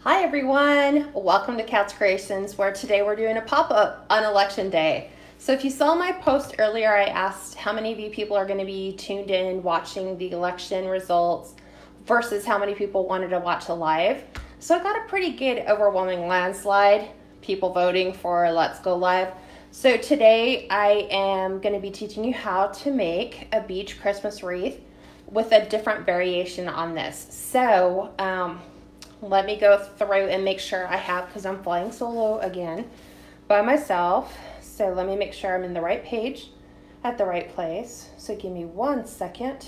Hi everyone, welcome to Kats Creations, where today we're doing a pop-up on election day. So if you saw my post earlier, I asked how many of you people are going to be tuned in watching the election results versus how many people wanted to watch a live. So I got a pretty good overwhelming landslide, people voting for Let's Go Live. So today I am going to be teaching you how to make a beach Christmas wreath with a different variation on this. So let me go through and make sure I have, because I'm flying solo again by myself. So let me make sure I'm in the right page at the right place. So give me 1 second.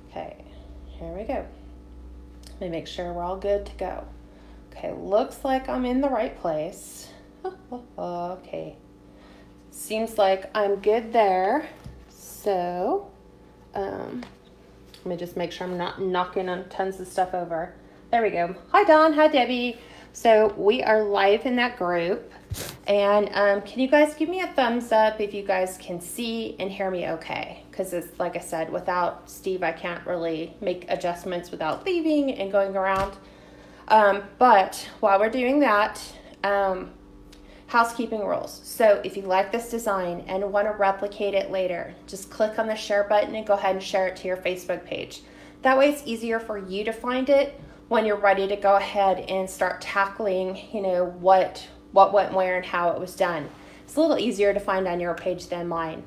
Okay, here we go. Let me make sure we're all good to go. Okay, looks like I'm in the right place. Okay, seems like I'm good there. So let me just make sure I'm not knocking on tons of stuff over. There we go. Hi, Dawn. Hi, Debbie. So we are live in that group. And can you guys give me a thumbs up if you guys can see and hear me okay? Because it's like I said, without Steve, I can't really make adjustments without leaving and going around. But while we're doing that, housekeeping rules. So if you like this design and want to replicate it later, just click on the share button and go ahead and share it to your Facebook page. That way it's easier for you to find it when you're ready to go ahead and start tackling, you know, what went where and how it was done. It's a little easier to find on your page than mine.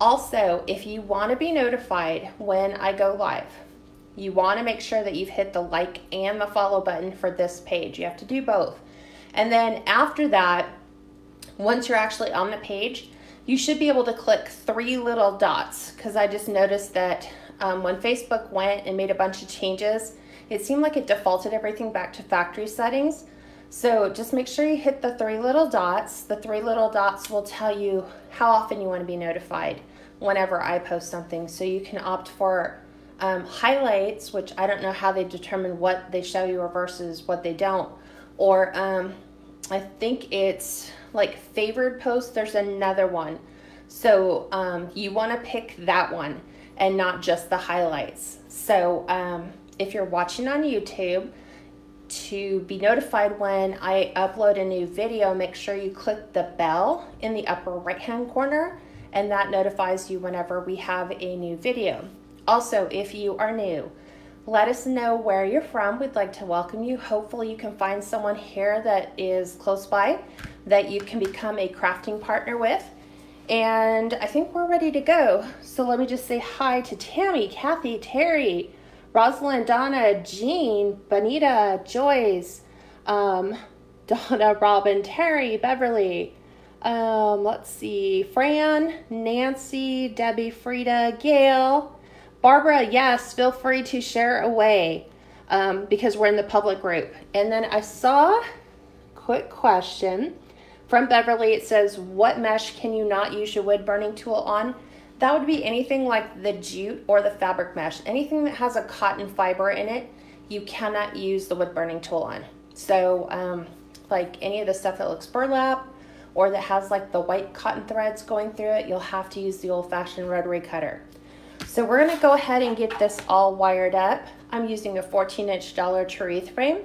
Also, if you want to be notified when I go live, you want to make sure that you've hit the like and the follow button for this page. You have to do both. And then after that, once you're actually on the page, you should be able to click 3 little dots, because I just noticed that when Facebook went and made a bunch of changes, it seemed like it defaulted everything back to factory settings. So just make sure you hit the 3 little dots. The 3 little dots will tell you how often you want to be notified whenever I post something. So you can opt for highlights, which I don't know how they determine what they show you versus what they don't. Or I think it's like favored posts. There's another one. So you want to pick that one and not just the highlights. So if you're watching on YouTube, to be notified when I upload a new video, make sure you click the bell in the upper right hand corner, and that notifies you whenever we have a new video. Also, if you are new, let us know where you're from. We'd like to welcome you. Hopefully you can find someone here that is close by that you can become a crafting partner with. And I think we're ready to go. So let me just say hi to Tammy, Kathy, Terry, Rosalind, Donna, Jean, Bonita, Joyce, Donna, Robin, Terry, Beverly, let's see, Fran, Nancy, Debbie, Frida, Gail, Barbara. Yes, feel free to share away because we're in the public group. And then I saw, quick question from Beverly. It says, what mesh can you not use your wood burning tool on? That would be anything like the jute or the fabric mesh. Anything that has a cotton fiber in it, you cannot use the wood burning tool on. So like any of the stuff that looks burlap or that has like the white cotton threads going through it, you'll have to use the old-fashioned rotary cutter. So we're gonna go ahead and get this all wired up. I'm using a 14-inch Dollar Tree wreath frame.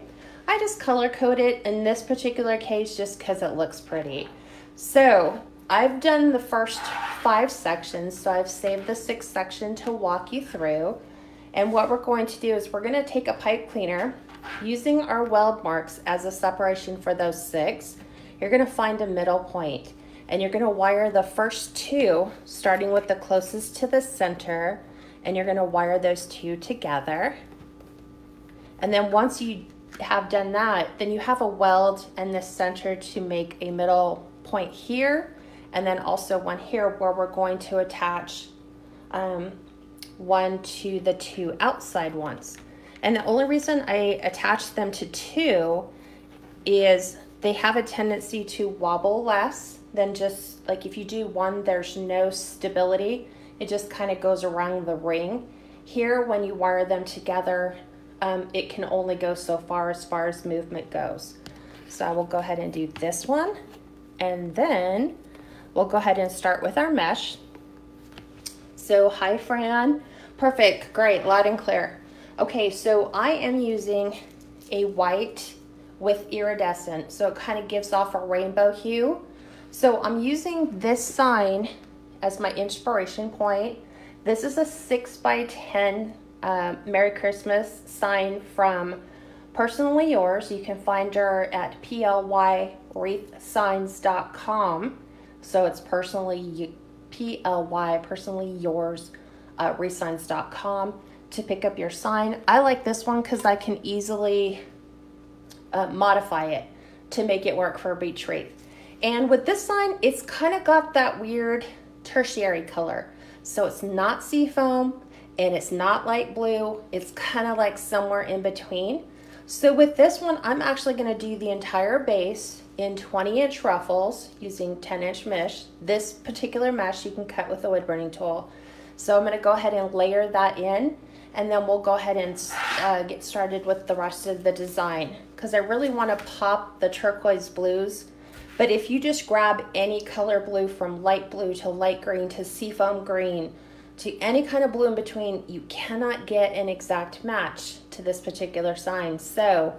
I just color code it in this particular case just because it looks pretty. So I've done the first 5 sections, so I've saved the 6th section to walk you through. And what we're going to do is we're going to take a pipe cleaner using our weld marks as a separation for those 6. You're going to find a middle point, and you're going to wire the first 2, starting with the closest to the center, and you're going to wire those 2 together. And then once you have done that, then you have a weld in the center to make a middle point here, and then also one here where we're going to attach one to the 2 outside ones. And the only reason I attach them to 2 is they have a tendency to wobble less than just like if you do one, there's no stability. It just kind of goes around the ring. Here, when you wire them together, it can only go so far as movement goes. So I will go ahead and do this one, and then we'll go ahead and start with our mesh. So hi, Fran. Perfect, great, loud and clear. Okay, so I am using a white with iridescent, so it kind of gives off a rainbow hue. So I'm using this sign as my inspiration point. This is a 6x10 Merry Christmas sign from Personally Yours. You can find her at plywreathsigns.com. So it's personally yours wreathsigns.com to pick up your sign. I like this one because I can easily modify it to make it work for a beach wreath. And with this sign, it's kind of got that weird tertiary color. So it's not seafoam and it's not light blue. It's kind of like somewhere in between. So with this one, I'm actually going to do the entire base in 20-inch ruffles using 10-inch mesh. This particular mesh you can cut with a wood burning tool. So I'm going to go ahead and layer that in, and then we'll go ahead and get started with the rest of the design, because I really want to pop the turquoise blues. But if you just grab any color blue, from light blue to light green to seafoam green to any kind of blue in between, you cannot get an exact match to this particular sign. So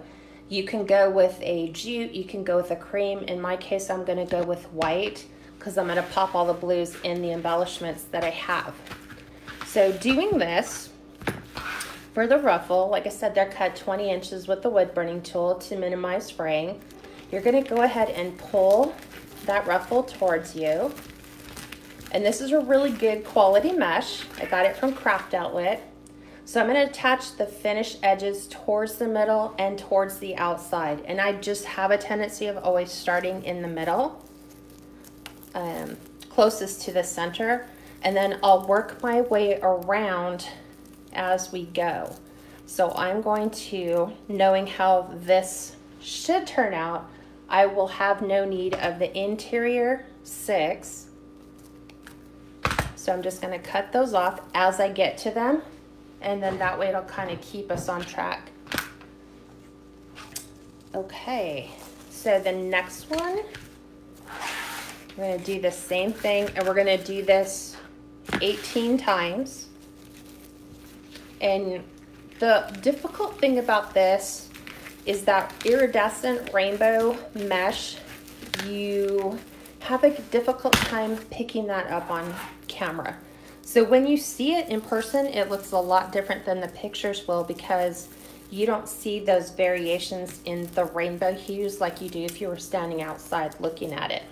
you can go with a jute, you can go with a cream. In my case, I'm going to go with white because I'm going to pop all the blues in the embellishments that I have. So doing this for the ruffle, like I said, they're cut 20 inches with the wood burning tool to minimize fraying. You're going to go ahead and pull that ruffle towards you. And this is a really good quality mesh. I got it from Craft Outlet. So I'm going to attach the finished edges towards the middle and towards the outside. And I just have a tendency of always starting in the middle, closest to the center. And then I'll work my way around as we go. So I'm going to, knowing how this should turn out, I will have no need of the interior 6. So I'm just going to cut those off as I get to them, and then that way it'll kind of keep us on track. Okay, so the next one, we're going to do the same thing, and we're going to do this 18 times. And the difficult thing about this is that iridescent rainbow mesh, you have a difficult time picking that up on camera. So when you see it in person, it looks a lot different than the pictures will, because you don't see those variations in the rainbow hues like you do if you were standing outside looking at it.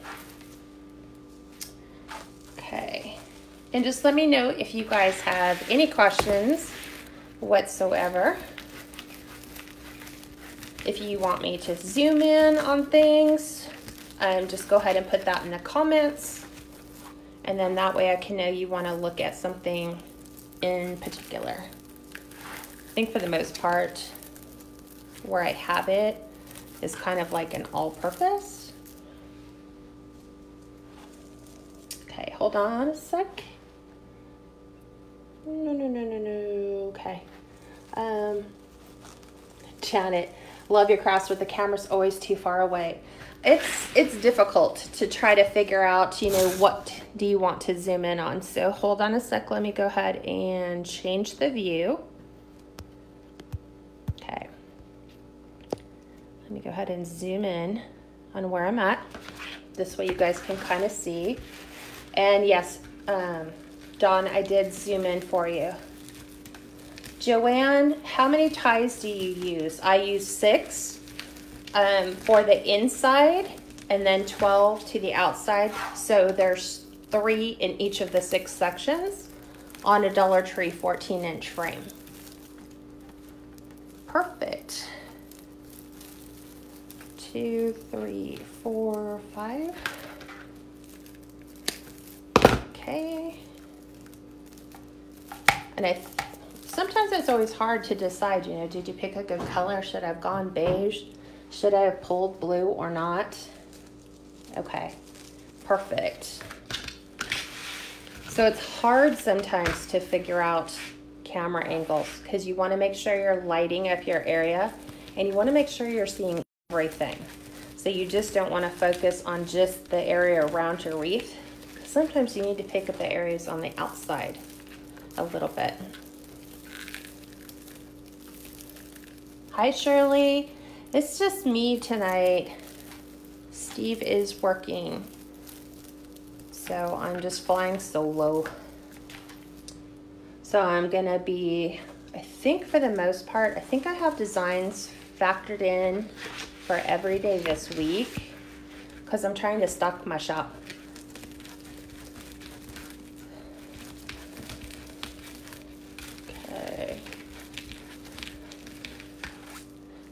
Okay, and just let me know if you guys have any questions whatsoever. If you want me to zoom in on things, just go ahead and put that in the comments. And then that way I can know you want to look at something in particular. I think for the most part, where I have it is kind of like an all-purpose. Okay, hold on a sec. No. Okay. Janet, love your crafts, but the camera's always too far away. It's difficult to try to figure out, you know, what do you want to zoom in on. So hold on a sec. Let me go ahead and change the view. Okay. Let me go ahead and zoom in on where I'm at. This way you guys can kind of see. And yes, Dawn, I did zoom in for you. Joanne, how many ties do you use? I use 6 for the inside and then 12 to the outside. So there's 3 in each of the 6 sections on a Dollar Tree 14-inch frame. Perfect. 2, 3, 4, 5. Okay. And sometimes it's always hard to decide, you know, did you pick a good color? Should I have gone beige? Should I have pulled blue or not? Okay, perfect. So it's hard sometimes to figure out camera angles because you want to make sure you're lighting up your area and you want to make sure you're seeing everything. So you just don't want to focus on just the area around your wreath. Sometimes you need to pick up the areas on the outside a little bit. Hi, Shirley. It's just me tonight. Steve is working, so I'm just flying solo. So I'm gonna be, I think for the most part, I think I have designs factored in for every day this week because I'm trying to stock my shop. Okay.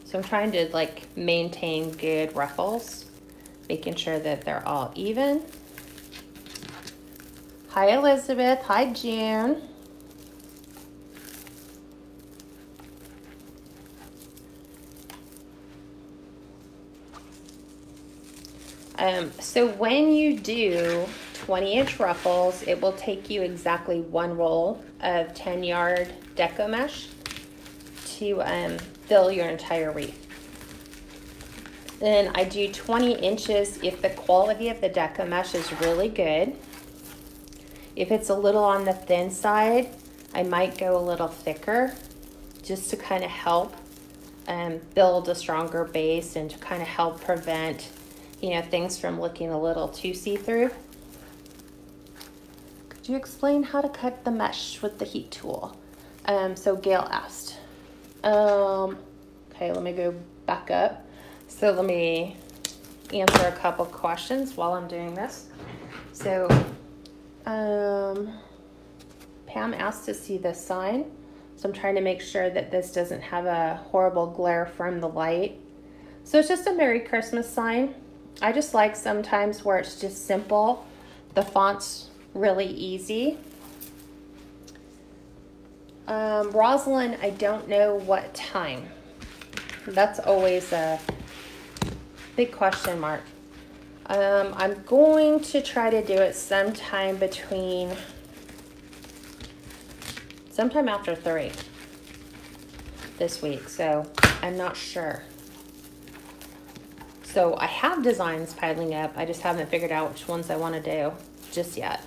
So I'm trying to like maintain good ruffles, making sure that they're all even. Hi, Elizabeth. Hi, June. So when you do 20-inch ruffles, it will take you exactly one roll of 10-yard Deco mesh to fill your entire wreath. Then I do 20 inches if the quality of the Deco mesh is really good. If it's a little on the thin side, I might go a little thicker just to kind of help build a stronger base and to kind of help prevent, you know, things from looking a little too see-through. Could you explain how to cut the mesh with the heat tool? So Gail asked. Okay, let me go back up. So let me answer a couple questions while I'm doing this. So Pam asked to see the sign. So I'm trying to make sure that this doesn't have a horrible glare from the light. So it's just a Merry Christmas sign. I just like sometimes where it's just simple. The font's really easy. Rosalind, I don't know what time. That's always a big question mark. I'm going to try to do it sometime after 3 this week, so I'm not sure. So I have designs piling up. I just haven't figured out which ones I want to do just yet.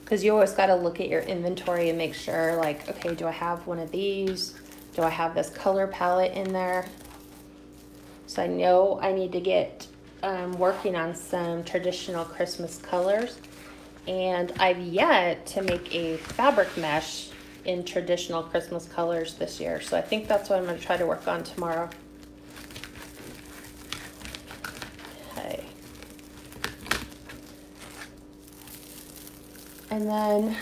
Because you always got to look at your inventory and make sure, like, okay, do I have one of these? Do I have this color palette in there? So I know I need to get working on some traditional Christmas colors. And I've yet to make a fabric mesh in traditional Christmas colors this year. So I think that's what I'm going to try to work on tomorrow. Okay. And then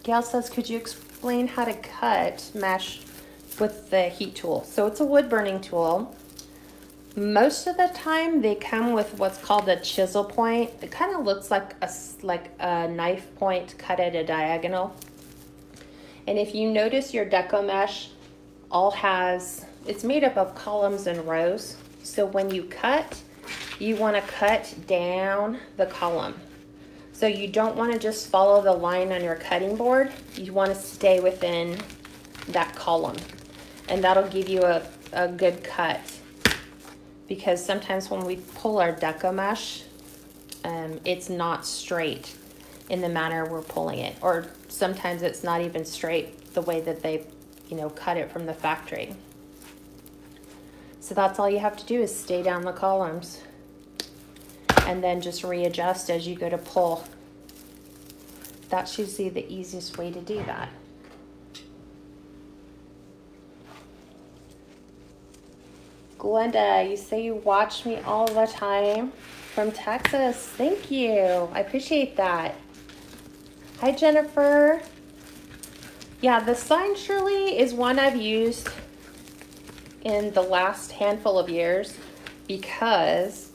Gail says, could you explain how to cut mesh with the heat tool? So it's a wood burning tool. Most of the time they come with what's called a chisel point. It kind of looks like a knife point cut at a diagonal. And if you notice, your Deco mesh it's made up of columns and rows. So when you cut, you want to cut down the column. So you don't want to just follow the line on your cutting board. You want to stay within that column. And that'll give you a good cut. Because sometimes when we pull our Deco mesh, it's not straight in the manner we're pulling it. Or sometimes it's not even straight the way that they, you know, cut it from the factory. So that's all you have to do is stay down the columns. And then just readjust as you go to pull. That's usually the easiest way to do that. Glenda, you say you watch me all the time from Texas. Thank you. I appreciate that. Hi, Jennifer. Yeah, the sign Shirley is one I've used in the last handful of years because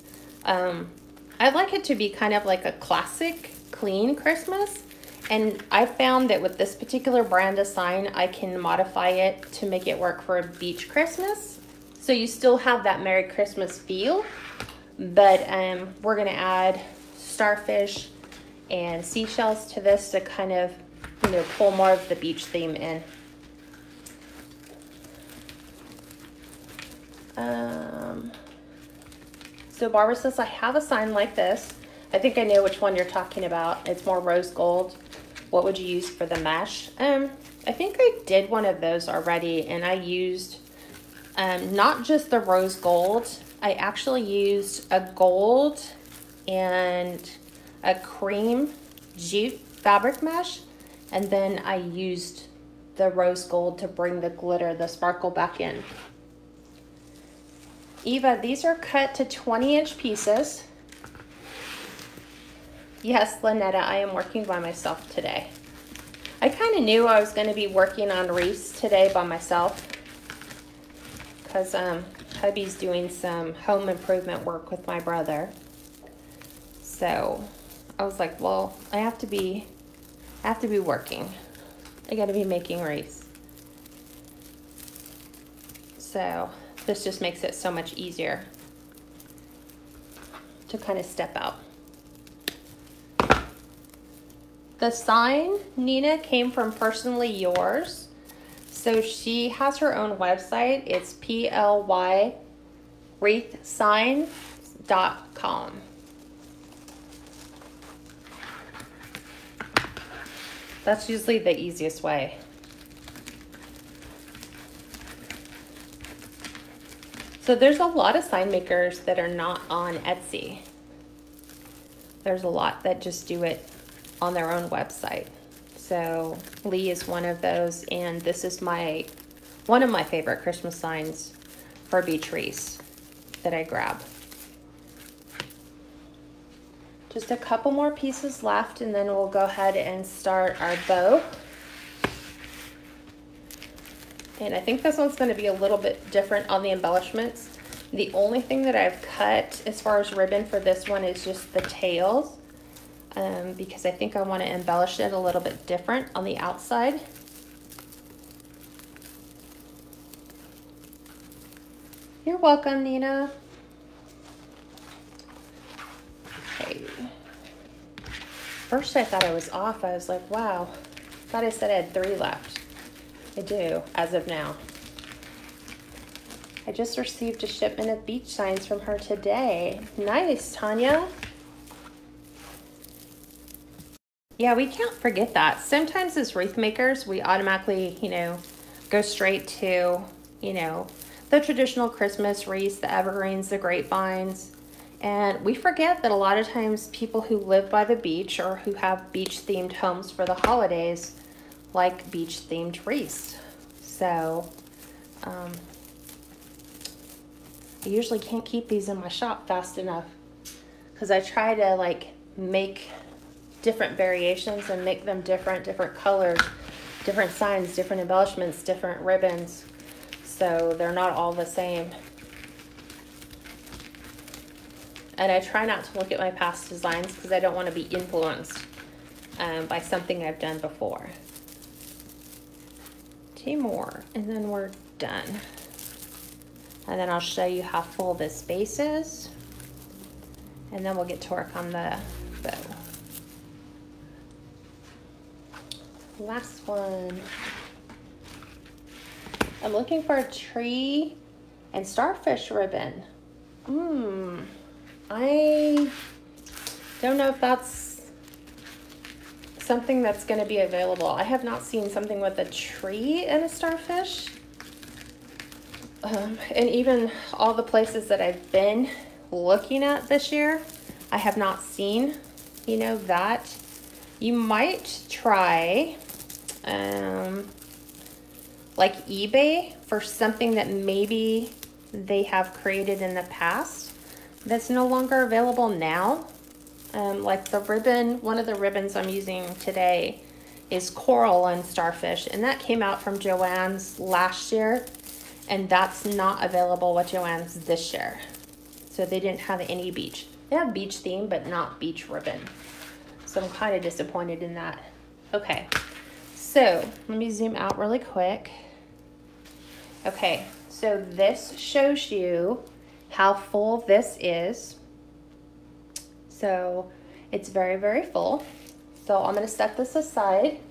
I like it to be kind of like a classic, clean Christmas. And I found that with this particular brand of sign, I can modify it to make it work for a beach Christmas. So you still have that Merry Christmas feel, but we're gonna add starfish and seashells to this to kind of, you know, pull more of the beach theme in. So Barbara says, I have a sign like this. I think I know which one you're talking about. It's more rose gold. What would you use for the mesh? I I think I did one of those already, and I used not just the rose gold. I actually used a gold and a cream jute fabric mesh, and then I used the rose gold to bring the glitter, the sparkle back in. Eva, these are cut to 20-inch pieces. Yes, Lynetta, I am working by myself today. I kind of knew I was going to be working on wreaths today by myself because hubby's doing some home improvement work with my brother. So I was like, well, I have to be working. I got to be making wreaths. So this just makes it so much easier to kind of step out. The sign, Nina, came from Personally Yours. So she has her own website. It's plywreathsign.com. That's usually the easiest way. So there's a lot of sign makers that are not on Etsy. There's a lot that just do it on their own website. So Lee is one of those, and this is one of my favorite Christmas signs for beach wreaths that I grab. Just a couple more pieces left, and then we'll go ahead and start our bow. And I think this one's going to be a little bit different on the embellishments. The only thing that I've cut as far as ribbon for this one is just the tails. Because I think I want to embellish it a little bit different on the outside. You're welcome, Nina. Okay. First I thought I was off. I was like, wow, I thought I said I had 3 left. I do, as of now. I just received a shipment of beach signs from her today. Nice, Tanya. Yeah, we can't forget that. Sometimes as wreath makers, we automatically, go straight to, the traditional Christmas wreaths, the evergreens, the grapevines. And we forget that a lot of times people who live by the beach or who have beach-themed homes for the holidays like beach-themed wreaths. So, I usually can't keep these in my shop fast enough because I try to, make different variations and make them different colors, different signs, different embellishments, different ribbons, so they're not all the same. And I try not to look at my past designs because I don't want to be influenced by something I've done before. 2 more, and then we're done. And then I'll show you how full this base is, and then we'll get to work on the bow. Last one. I'm looking for a tree and starfish ribbon. I don't know if that's something that's going to be available. I have not seen something with a tree and a starfish. And even all the places that I've been looking at this year, I have not seen, that. You might try like eBay for something that maybe they have created in the past that's no longer available now. Like the ribbon, one of the ribbons I'm using today is coral and starfish, and that came out from Joann's last year, and that's not available with Joann's this year. So they didn't have any beach. They have beach theme, but not beach ribbon. So I'm kind of disappointed in that. Okay, so let me zoom out really quick. Okay, so this shows you how full this is. So it's very, very full. So I'm going to set this aside,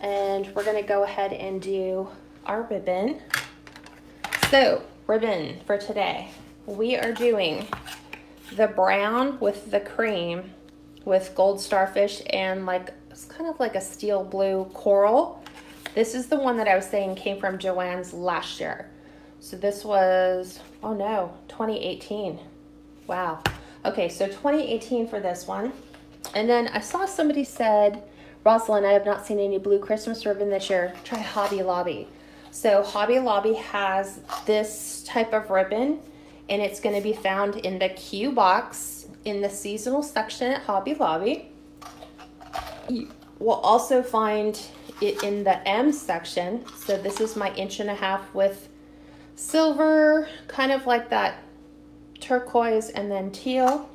and we're going to go ahead and do our ribbon. So ribbon for today, we are doing the brown with the cream with gold starfish and it's kind of like a steel blue coral This is the one that I was saying came from Joann's last year. So this was, oh no, 2018. Wow. Okay, so 2018 for this one. And then I saw somebody said, Rosalind, I have not seen any blue Christmas ribbon this year. Try Hobby Lobby. So Hobby Lobby has this type of ribbon, and it's going to be found in the Q box in the seasonal section at Hobby Lobby. You will also find it in the M section. So this is my 1.5" with silver, kind of like that turquoise and then teal.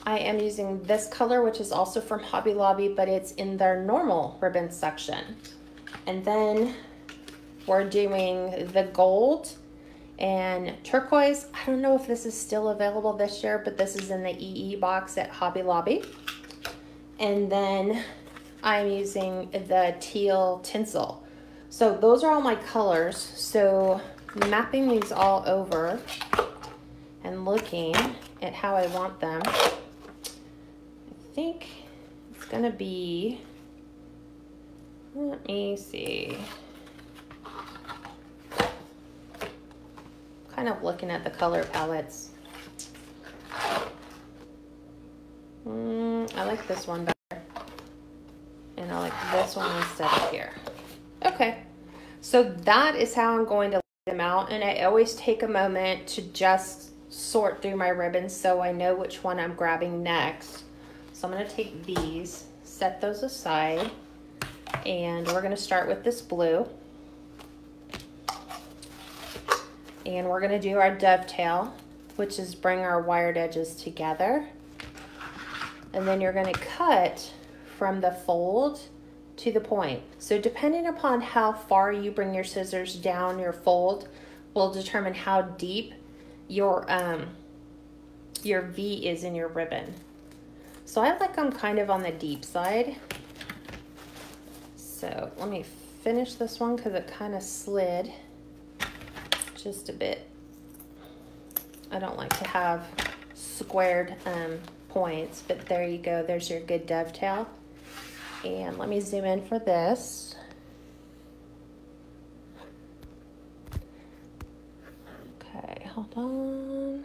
I am using this color, which is also from Hobby Lobby, but it's in their normal ribbon section. And then we're doing the gold and turquoise. I don't know if this is still available this year, but this is in the EE box at Hobby Lobby. And then I'm using the teal tinsel. So those are all my colors. So mapping these all over and looking at how I want them, I think it's gonna be, let me see. Kind of looking at the color palettes. I like this one better. And I like this one instead of here. Okay, so that is how I'm going to lay them out. And I always take a moment to just sort through my ribbons so I know which one I'm grabbing next. So I'm going to take these, set those aside, and we're going to start with this blue. And we're going to do our dovetail, which is bring our wired edges together. And then you're going to cut from the fold to the point. So depending upon how far you bring your scissors down your fold will determine how deep your V is in your ribbon. So I like them kind of on the deep side. So let me finish this one because it kind of slid just a bit. I don't like to have squared points, but there you go. There's your good dovetail. And let me zoom in for this. Okay, hold on.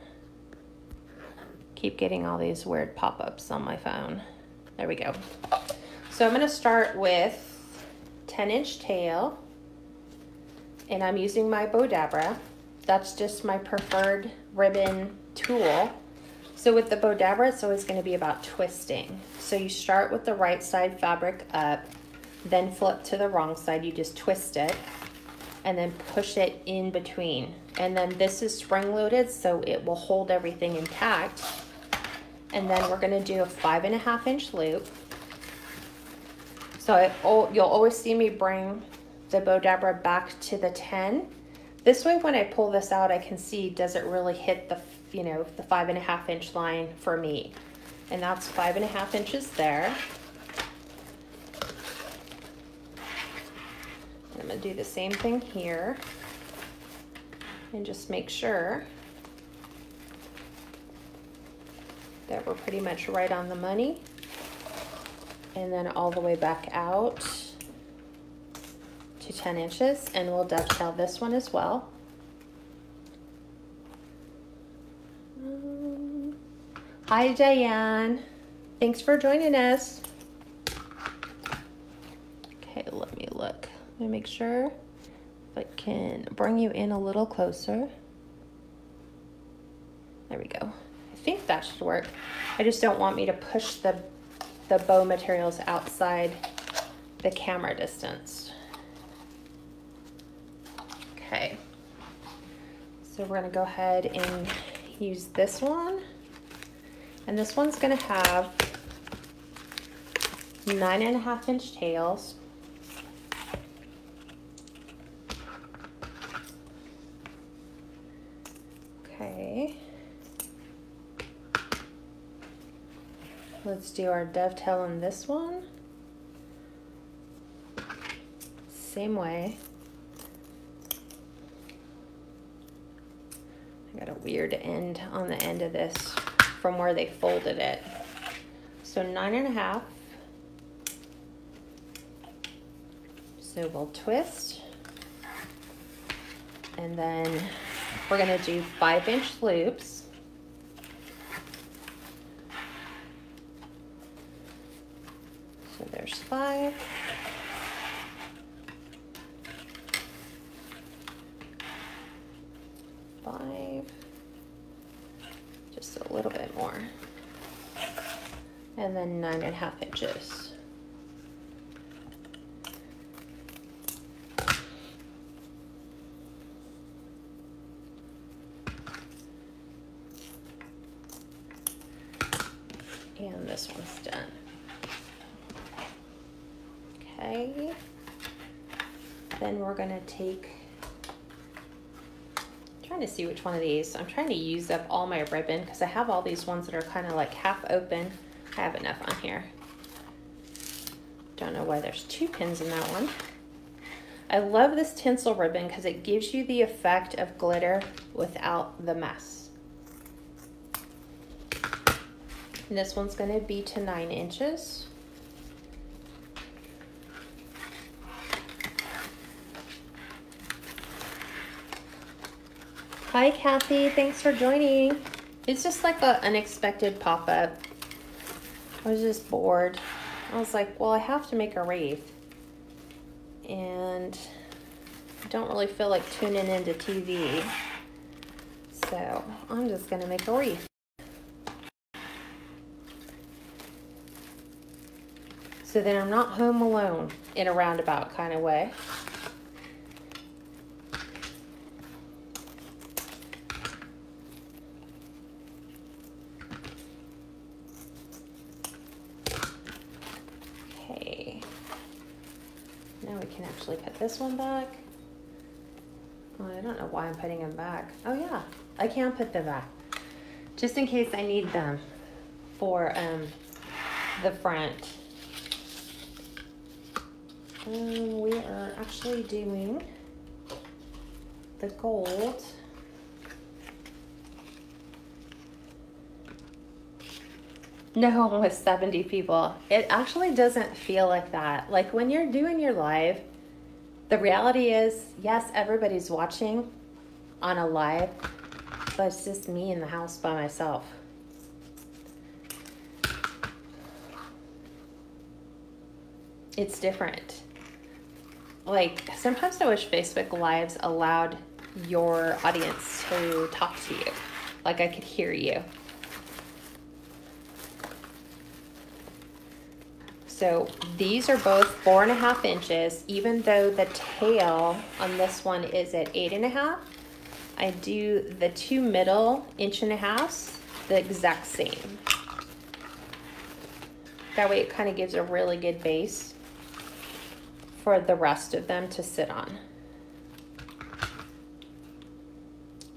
Keep getting all these weird pop-ups on my phone. There we go. So I'm going to start with 10-inch tail, and I'm using my Bodabra. That's just my preferred ribbon tool. So with the Bodabra, it's always going to be about twisting. So you start with the right side fabric up, then flip to the wrong side. You just twist it and then push it in between. And then this is spring-loaded, so it will hold everything intact. And then we're going to do a 5.5-inch loop. So you'll always see me bring the Bodabra back to the 10. This way, when I pull this out, I can see, does it really hit the, you know, the 5.5-inch line for me? And that's 5.5 inches there. I'm going to do the same thing here and just make sure that we're pretty much right on the money. And then all the way back out to 10 inches, and we'll dovetail this one as well. Hi Diane, thanks for joining us. Okay, let me look. Let me make sure if I can bring you in a little closer. There we go. I think that should work. I just don't want me to push the bow materials outside the camera distance. Okay, so we're gonna go ahead and use this one. And this one's gonna have 9.5-inch tails. Okay. Let's do our dovetail on this one. Same way. I got a weird end on the end of this from where they folded it. So 9.5. So we'll twist, and then we're gonna do 5-inch loops. So there's 5. Just a little bit more. And then 9.5 inches. And this one's done. Okay. Then we're gonna take, I'm trying to see which one of these. I'm trying to use up all my ribbon because I have all these ones that are kind of like half open. I have enough on here. Don't know why there's 2 pins in that one. I love this tinsel ribbon because it gives you the effect of glitter without the mess. And this one's going to be to 9 inches. Hi Kathy, thanks for joining. It's just like an unexpected pop-up. I was just bored. I was like, well, I have to make a wreath. And I don't really feel like tuning into TV. So I'm just gonna make a wreath. So then I'm not home alone in a roundabout kind of way. Okay. Now we can actually put this one back. Well, I don't know why I'm putting them back. Oh yeah, I can put them back. Just in case I need them for the front. We are actually doing the gold. No, with 70 people. It actually doesn't feel like that. Like when you're doing your live, the reality is, yes, everybody's watching on a live, but it's just me in the house by myself. It's different. Like, sometimes I wish Facebook Lives allowed your audience to talk to you. Like I could hear you. So these are both 4.5 inches, even though the tail on this one is at 8.5. I do the 2 middle 1.5 inches the exact same. That way it kind of gives a really good base for the rest of them to sit on.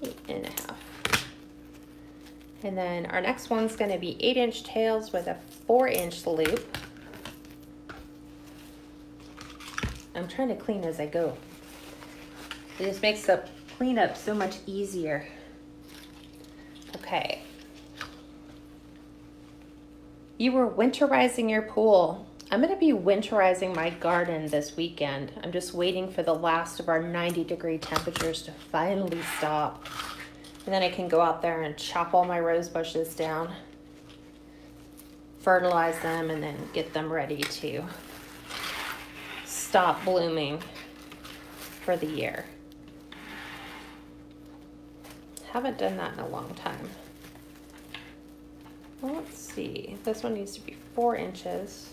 8.5. And then our next one's going to be 8-inch tails with a 4-inch loop. I'm trying to clean as I go. It just makes the cleanup so much easier. Okay. You were winterizing your pool. I'm going to be winterizing my garden this weekend. I'm just waiting for the last of our 90-degree temperatures to finally stop. And then I can go out there and chop all my rose bushes down, fertilize them, and then get them ready to stop blooming for the year. Haven't done that in a long time. Well, let's see. This one needs to be 4 inches.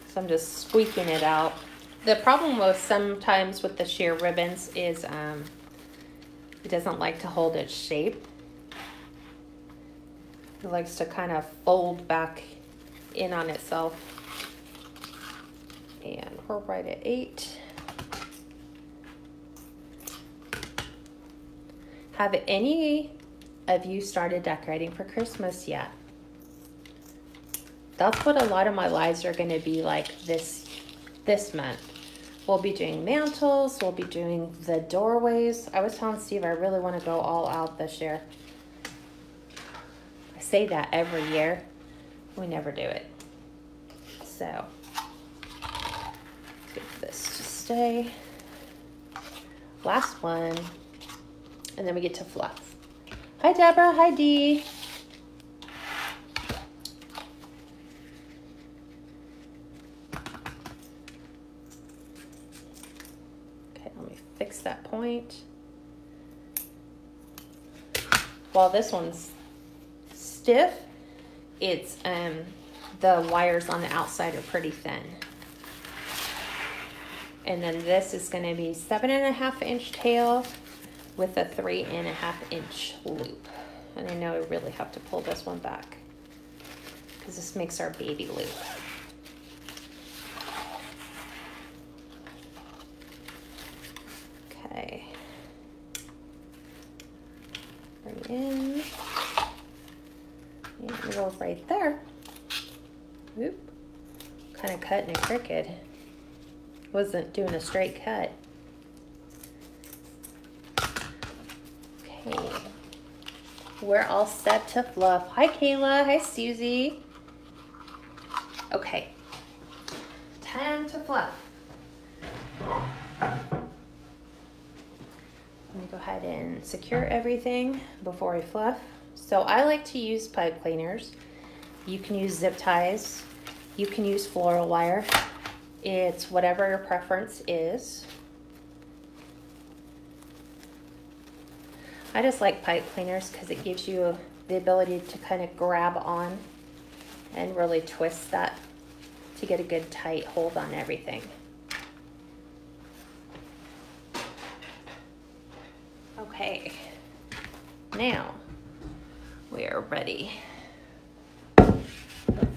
So I'm just squeaking it out. The problem with sometimes with the sheer ribbons is it doesn't like to hold its shape. It likes to kind of fold back in on itself. And we're right at 8. Have any of you started decorating for Christmas yet? That's what a lot of my lives are going to be like this month. We'll be doing mantles. We'll be doing the doorways. I was telling Steve I really want to go all out this year. I say that every year. We never do it. So, get this just stay. Last one, and then we get to fluff. Hi Deborah, hi Dee. Okay, let me fix that point. While this one's stiff, it's the wires on the outside are pretty thin. And then this is going to be 7.5 inch tail with a 3.5 inch loop. And I know I really have to pull this one back because this makes our baby loop. Okay. Bring it in. And it goes right there. Oop. Kind of cutting it crooked. Wasn't doing a straight cut. Okay. We're all set to fluff. Hi Kayla, hi Susie. Okay. Time to fluff. Let me go ahead and secure everything before I fluff. So I like to use pipe cleaners. You can use zip ties. You can use floral wire. It's whatever your preference is. I just like pipe cleaners because it gives you the ability to kind of grab on and really twist that to get a good tight hold on everything. Okay, now we are ready for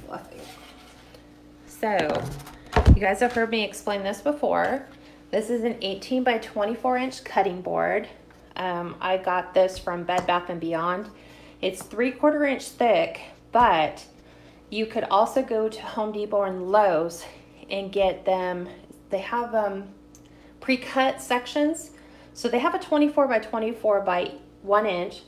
fluffing. So, you guys have heard me explain this before. This is an 18 by 24 inch cutting board. I got this from Bed Bath & Beyond. It's 3/4 inch thick, but you could also go to Home Depot and Lowe's and get them. They have pre-cut sections. So they have a 24 by 24 by 1 inch.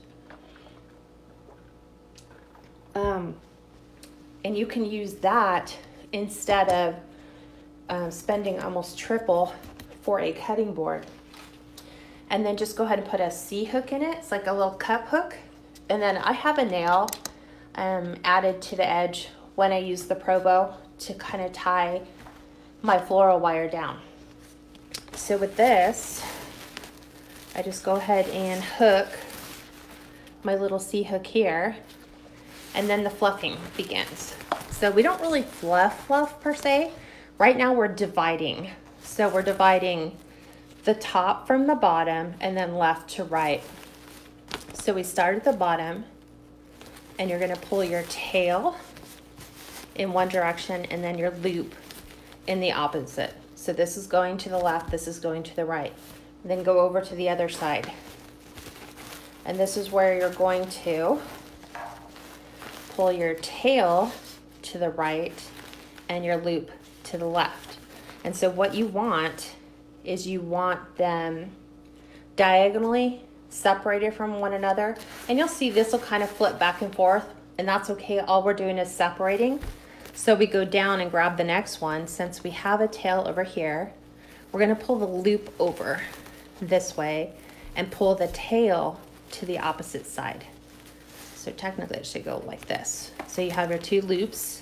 And you can use that instead of spending almost triple for a cutting board. And then just go ahead and put a C-hook in it. It's like a little cup hook. And then I have a nail added to the edge when I use the Pro Bow to kind of tie my floral wire down. So with this, I just go ahead and hook my little C-hook here, and then the fluffing begins. So we don't really fluff per se. Right now we're dividing. So we're dividing the top from the bottom and then left to right. So we start at the bottom, and you're gonna pull your tail in one direction and then your loop in the opposite. So this is going to the left, this is going to the right. And then go over to the other side. And this is where you're going to pull your tail to the right and your loop to the left. And so what you want is you want them diagonally separated from one another. And you'll see this will kind of flip back and forth, and that's okay. All we're doing is separating. So we go down and grab the next one. Since we have a tail over here, we're gonna pull the loop over this way and pull the tail to the opposite side. So technically it should go like this. So you have your two loops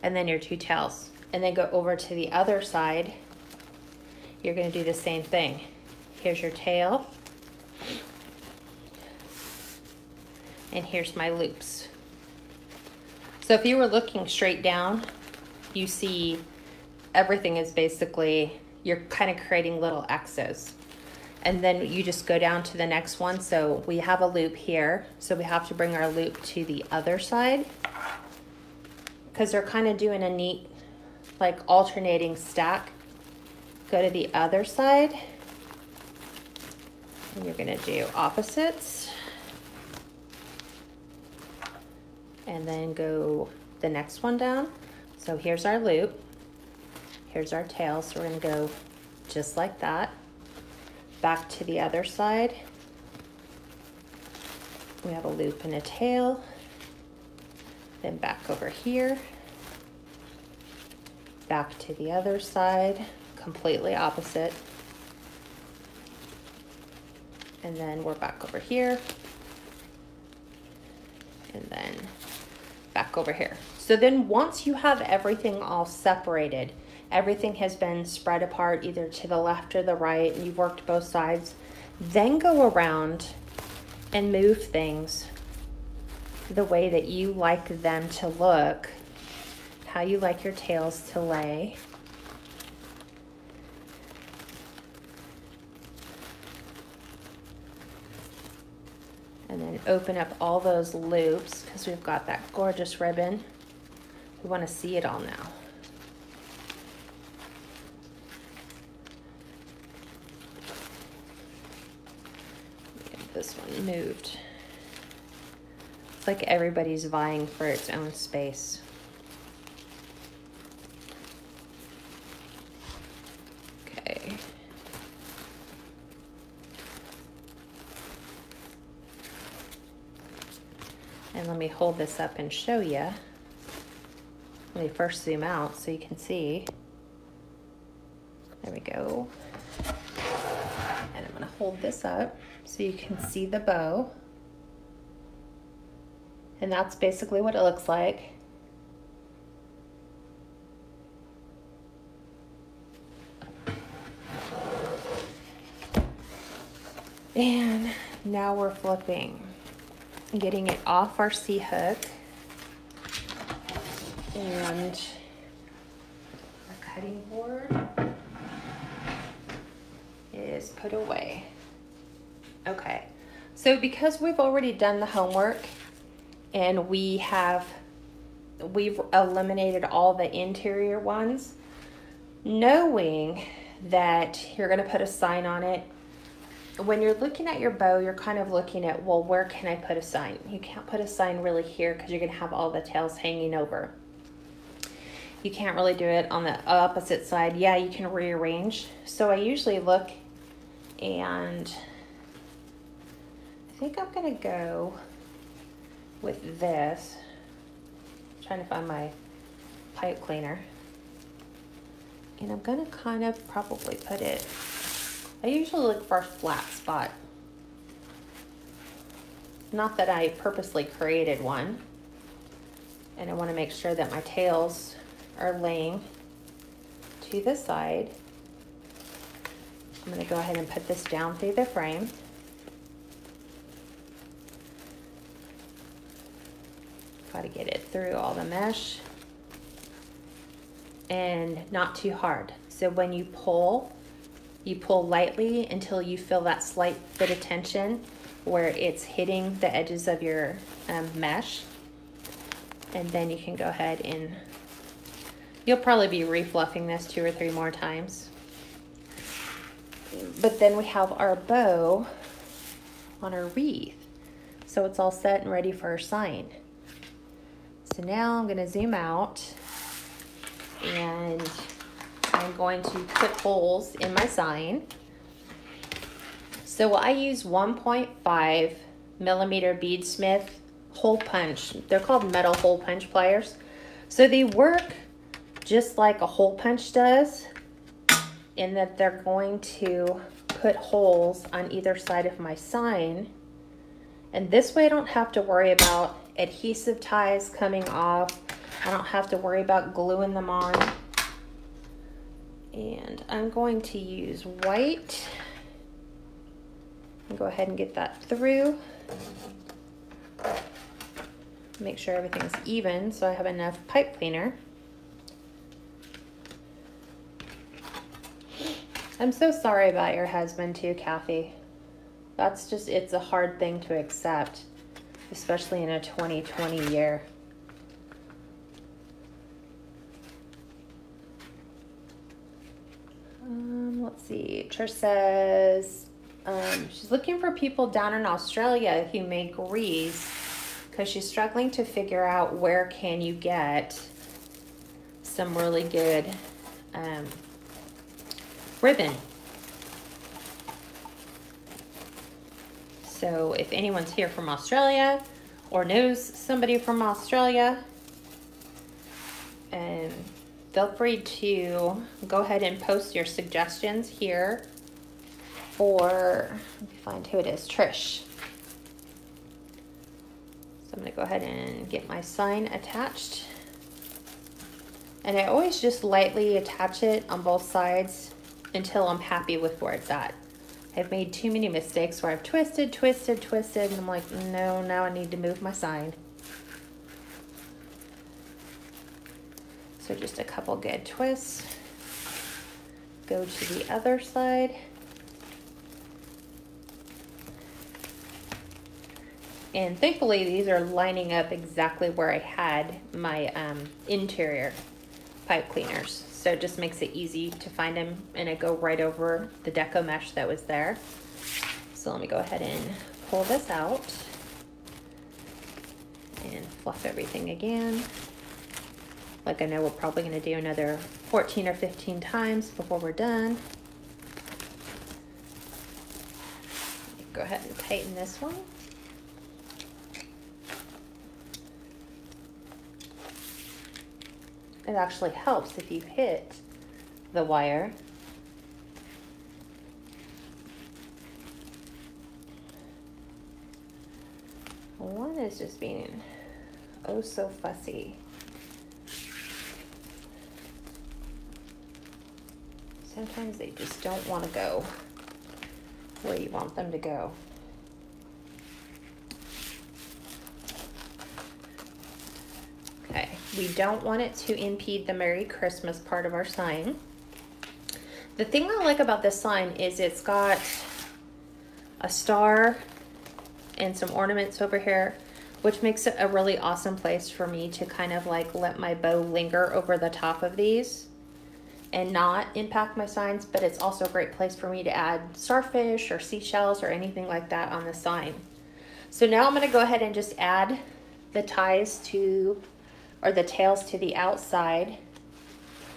and then your two tails, and then go over to the other side. You're gonna do the same thing. Here's your tail, and here's my loops. So if you were looking straight down, you see everything is basically, you're kind of creating little X's. And then you just go down to the next one. So we have a loop here, so we have to bring our loop to the other side, because they're kind of doing a neat, like, alternating stack. Go to the other side, and you're gonna do opposites, and then go the next one down. So here's our loop, here's our tail, so we're gonna go just like that. Back to the other side, we have a loop and a tail, then back over here, back to the other side, completely opposite. And then we're back over here. And then back over here. So then once you have everything all separated, everything has been spread apart either to the left or the right, and you've worked both sides, then go around and move things the way that you like them to look, how you like your tails to lay. And then open up all those loops because we've got that gorgeous ribbon. We want to see it all now. Get this one moved. It's like everybody's vying for its own space. Okay. And let me hold this up and show you. Let me first zoom out so you can see. There we go. And I'm gonna hold this up so you can see the bow. And that's basically what it looks like. And now we're flipping, getting it off our C-hook, and our cutting board is put away. Okay, so because we've already done the homework and we've eliminated all the interior ones, knowing that you're gonna put a sign on it, when you're looking at your bow, you're kind of looking at, well, where can I put a sign? You can't put a sign really here because you're gonna have all the tails hanging over. You can't really do it on the opposite side. Yeah, you can rearrange. So I usually look, and I think I'm gonna go with this. I'm trying to find my pipe cleaner. And I'm gonna kind of probably put it, I usually look for a flat spot. Not that I purposely created one. And I want to make sure that my tails are laying to the side. I'm going to go ahead and put this down through the frame. Got to get it through all the mesh. And not too hard. So when you pull lightly until you feel that slight bit of tension where it's hitting the edges of your mesh. And then you can go ahead and you'll probably be refluffing this 2 or 3 more times. But then we have our bow on our wreath. So it's all set and ready for our sign. So now I'm going to zoom out, and I'm going to put holes in my sign. So I use 1.5 millimeter beadsmith hole punch. They're called metal hole punch pliers. So they work just like a hole punch does, in that they're going to put holes on either side of my sign. And this way I don't have to worry about adhesive ties coming off. I don't have to worry about gluing them on. And I'm going to use white and go ahead and get that through. Make sure everything's even so I have enough pipe cleaner. I'm so sorry about your husband too, Kathy. That's just, it's a hard thing to accept, especially in a 2020 year. Let's see, Trish says she's looking for people down in Australia who make wreaths because she's struggling to figure out where can you get some really good ribbon. So if anyone's here from Australia or knows somebody from Australia, and feel free to go ahead and post your suggestions here, or let me find who it is, Trish. So I'm gonna go ahead and get my sign attached. And I always just lightly attach it on both sides until I'm happy with where it's at. I've made too many mistakes where I've twisted, and I'm like, no, now I need to move my sign. So just a couple good twists. Go to the other side. And thankfully these are lining up exactly where I had my interior pipe cleaners. So it just makes it easy to find them, and I go right over the Deco mesh that was there. So let me go ahead and pull this out and fluff everything again. Like I know we're probably gonna do another 14 or 15 times before we're done. Go ahead and tighten this one. It actually helps if you hit the wire. One is just being oh so fussy. Sometimes they just don't want to go where you want them to go. Okay, we don't want it to impede the Merry Christmas part of our sign. The thing I like about this sign is it's got a star and some ornaments over here, which makes it a really awesome place for me to kind of like let my bow linger over the top of these and not impact my signs, but it's also a great place for me to add starfish or seashells or anything like that on the sign. So now I'm gonna go ahead and just add the ties to, or the tails to the outside.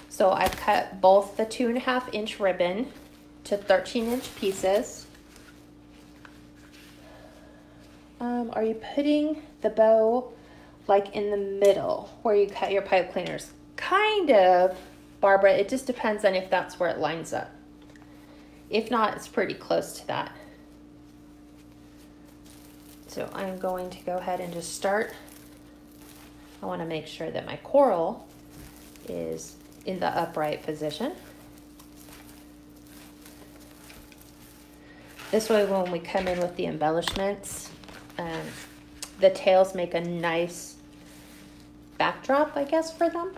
So I've cut both the 2.5 inch ribbon to 13 inch pieces. Are you putting the bow like in the middle where you cut your pipe cleaners? Kind of, Barbara, it just depends on if that's where it lines up. If not, it's pretty close to that. So I'm going to go ahead and just start. I want to make sure that my coral is in the upright position. This way when we come in with the embellishments, the tails make a nice backdrop, I guess, for them.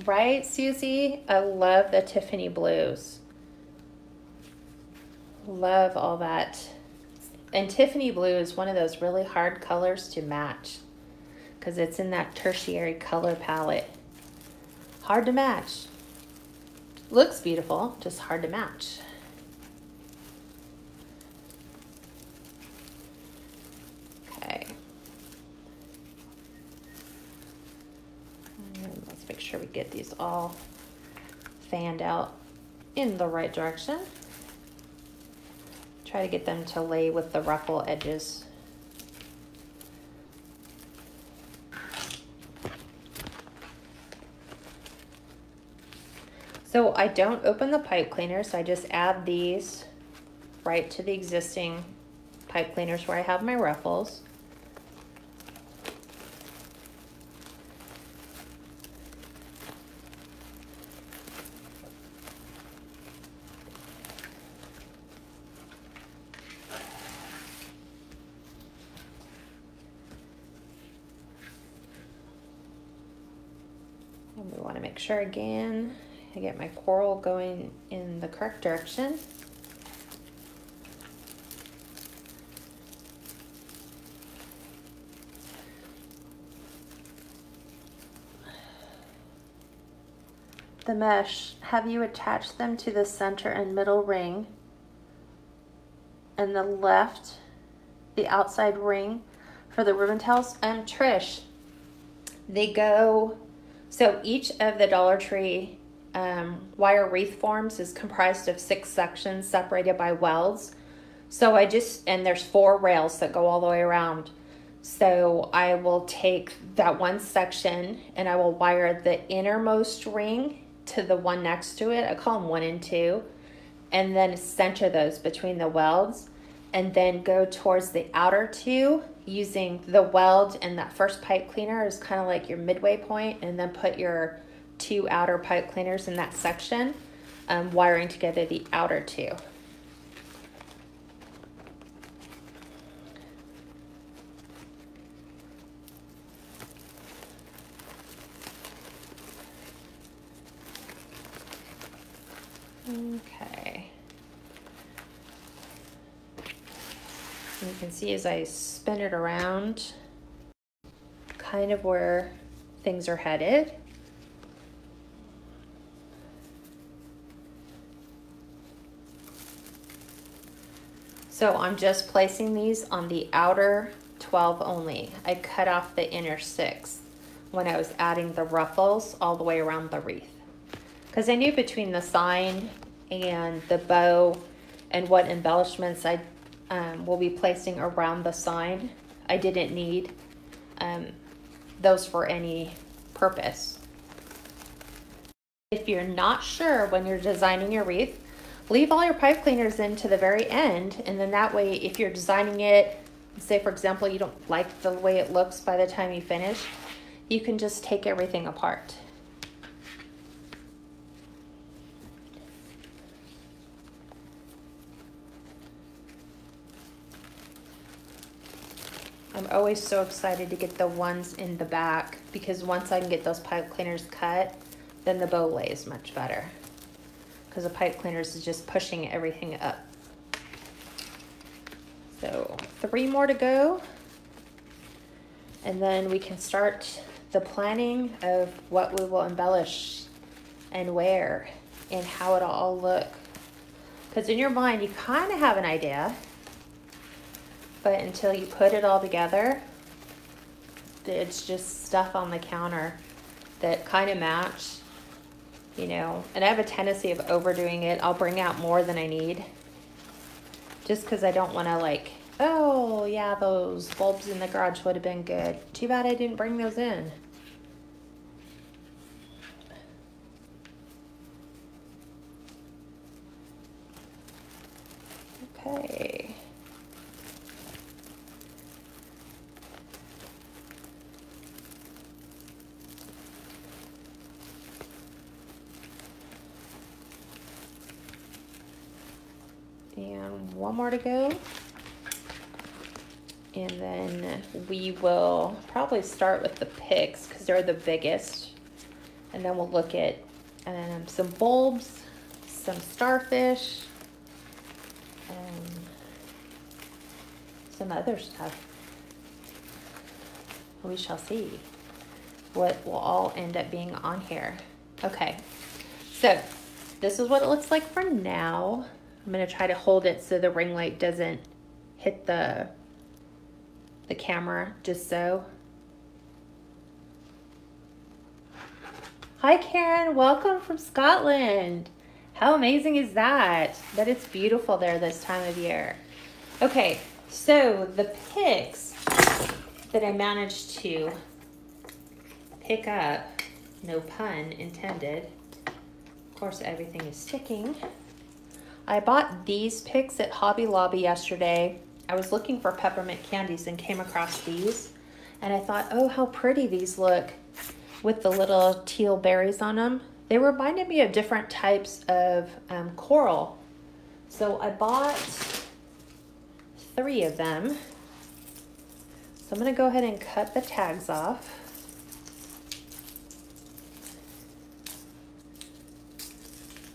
Right, Susie? I love the Tiffany blues. Love all that. And Tiffany blue is one of those really hard colors to match because it's in that tertiary color palette. Hard to match. Looks beautiful, just hard to match. Okay. And let's make sure we get these all fanned out in the right direction. Try to get them to lay with the ruffle edges. So I don't open the pipe cleaners, I just add these right to the existing pipe cleaners where I have my ruffles. And we want to make sure again I get my coral going in the correct direction. The mesh, have you attached them to the center and middle ring and the left the outside ring for the ribbon tails. Trish, they go, so each of the Dollar Tree wire wreath forms is comprised of 6 sections separated by welds. So and there's 4 rails that go all the way around. So I will take that one section and I will wire the innermost ring to the one next to it. I call them 1 and 2. And then center those between the welds. And then go towards the outer 2 using the weld, and that first pipe cleaner is kind of like your midway point, and then put your 2 outer pipe cleaners in that section, wiring together the outer 2. Okay. And you can see as I spin it around, kind of where things are headed. So I'm just placing these on the outer 12 only. I cut off the inner 6 when I was adding the ruffles all the way around the wreath, because I knew between the sign and the bow and what embellishments I will be placing around the sign, I didn't need those for any purpose. If you're not sure when you're designing your wreath, leave all your pipe cleaners in to the very end, and then that way if you're designing it, say for example you don't like the way it looks by the time you finish, you can just take everything apart. I'm always so excited to get the ones in the back, because once I can get those pipe cleaners cut, then the bow lays much better, because the pipe cleaners is just pushing everything up. So 3 more to go, and then we can start the planning of what we will embellish and where and how it'll all look. Because in your mind you kind of have an idea, but until you put it all together, it's just stuff on the counter that kind of match, you know. And I have a tendency of overdoing it. I'll bring out more than I need, just because I don't want to, like, oh yeah, those bulbs in the garage would have been good. Too bad I didn't bring those in. Okay. And 1 more to go, and then we will probably start with the picks because they're the biggest, and then we'll look at some bulbs, some starfish, and some other stuff. We shall see what will all end up being on here. Okay, so this is what it looks like for now. I'm going to try to hold it so the ring light doesn't hit the camera, just so. Hi Karen, welcome from Scotland. How amazing is that? That it's beautiful there this time of year. Okay, so the picks that I managed to pick up, no pun intended. Of course, everything is sticking. I bought these picks at Hobby Lobby yesterday. I was looking for peppermint candies and came across these. And I thought, oh, how pretty these look with the little teal berries on them. They reminded me of different types of coral. So I bought 3 of them. So I'm going to go ahead and cut the tags off.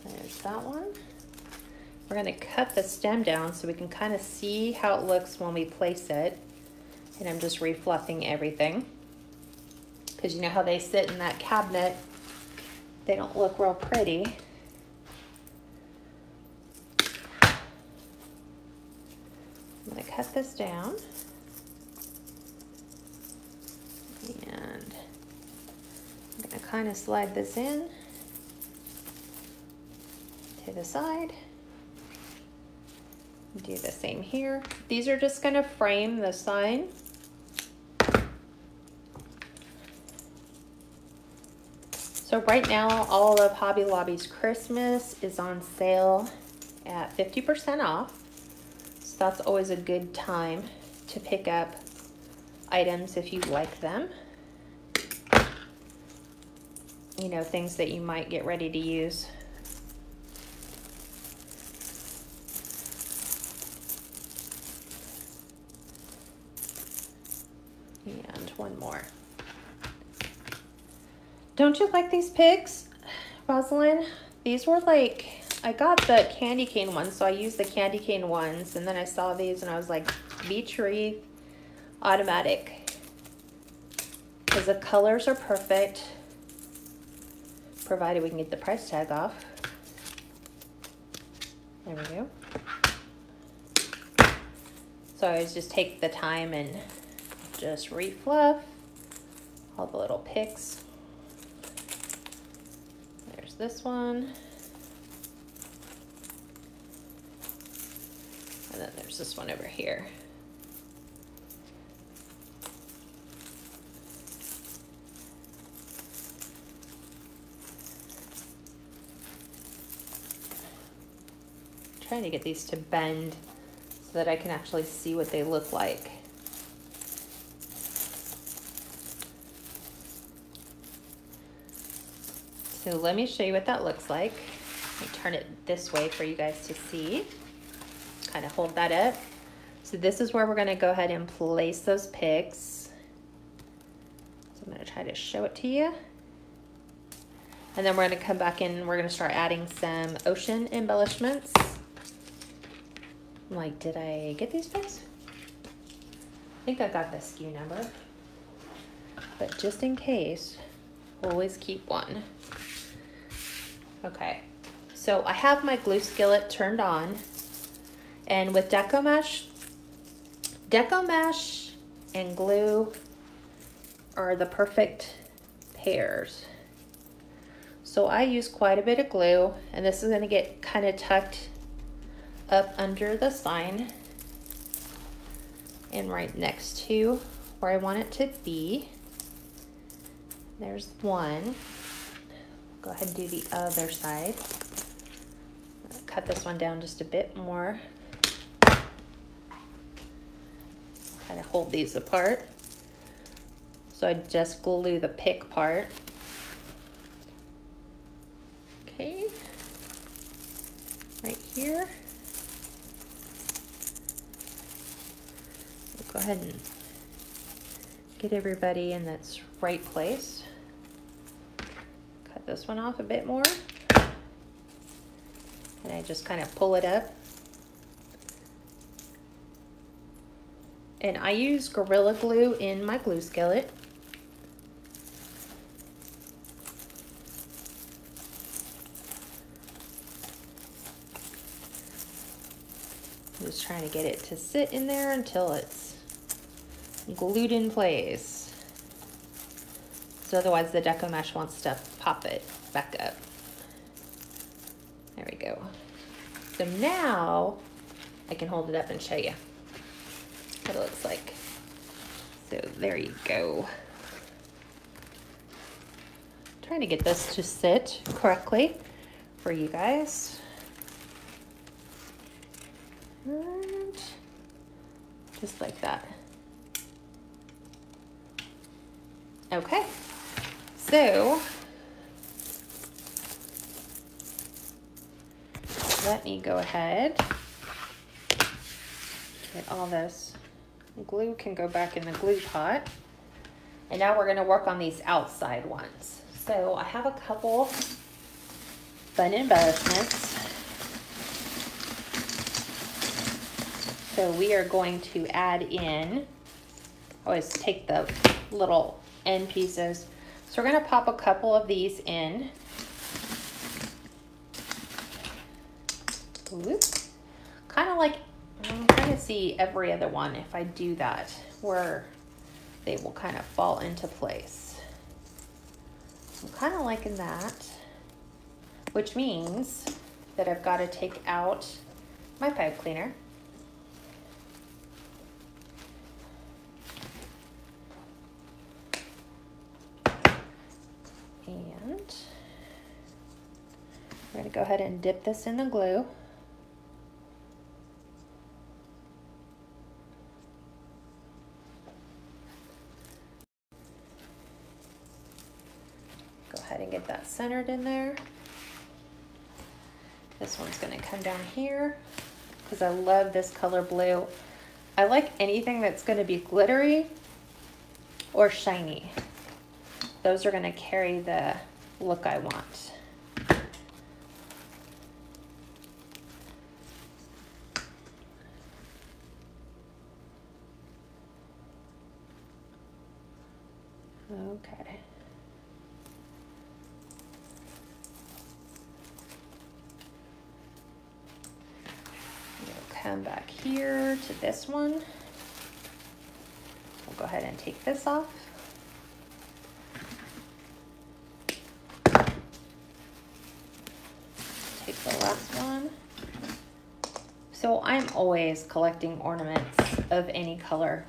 There's that one. We're going to cut the stem down so we can kind of see how it looks when we place it. And I'm just refluffing everything, because you know how they sit in that cabinet, they don't look real pretty. I'm going to cut this down. And I'm going to kind of slide this in to the side. Do the same here. These are just going to frame the sign. So right now, all of Hobby Lobby's Christmas is on sale at 50% off. So that's always a good time to pick up items if you like them. You know, things that you might get ready to use. And one more. Don't you like these pigs, Rosalind? These were like, I got the candy cane ones, so I used the candy cane ones, and then I saw these and I was like, beach wreath, automatic. Because the colors are perfect, provided we can get the price tag off. There we go. So I always just take the time and just refluff all the little picks. There's this one. And then there's this one over here. I'm trying to get these to bend so that I can actually see what they look like. So let me show you what that looks like. Let me turn it this way for you guys to see. Kind of hold that up. So this is where we're going to go ahead and place those picks. So I'm going to try to show it to you. And then we're going to come back in and we're going to start adding some ocean embellishments. I'm like, did I get these picks? I think I got the SKU number. But just in case, always keep one. Okay, so I have my glue skillet turned on, and with Deco Mesh and glue are the perfect pairs. So I use quite a bit of glue, and this is gonna get kind of tucked up under the sign and right next to where I want it to be. There's one. Go ahead and do the other side. Cut this one down just a bit more. Kind of hold these apart. So I just glue the pick part. Okay. Right here. Go ahead and get everybody in that's right place. Cut this one off a bit more. And I just kind of pull it up. And I use Gorilla Glue in my glue skillet. I'm just trying to get it to sit in there until it's glued in place. So otherwise the Deco Mesh wants to pop it back up. There we go. So now I can hold it up and show you what it looks like. So there you go. I'm trying to get this to sit correctly for you guys. And just like that. Okay, so let me go ahead, get all this glue can go back in the glue pot. And now we're going to work on these outside ones. So I have a couple fun embellishments. So we are going to add in, always take the little end pieces. So we're going to pop a couple of these in. Kind of like I'm trying to see every other one if I do that, where they will kind of fall into place. I'm kind of liking that, which means that I've got to take out my pipe cleaner. And we're going to go ahead and dip this in the glue. Go ahead and get that centered in there. This one's going to come down here because I love this color blue. I like anything that's going to be glittery or shiny. Those are going to carry the look I want. Okay. We'll come back here to this one. We'll go ahead and take this off. Take the last one. So I'm always collecting ornaments of any color.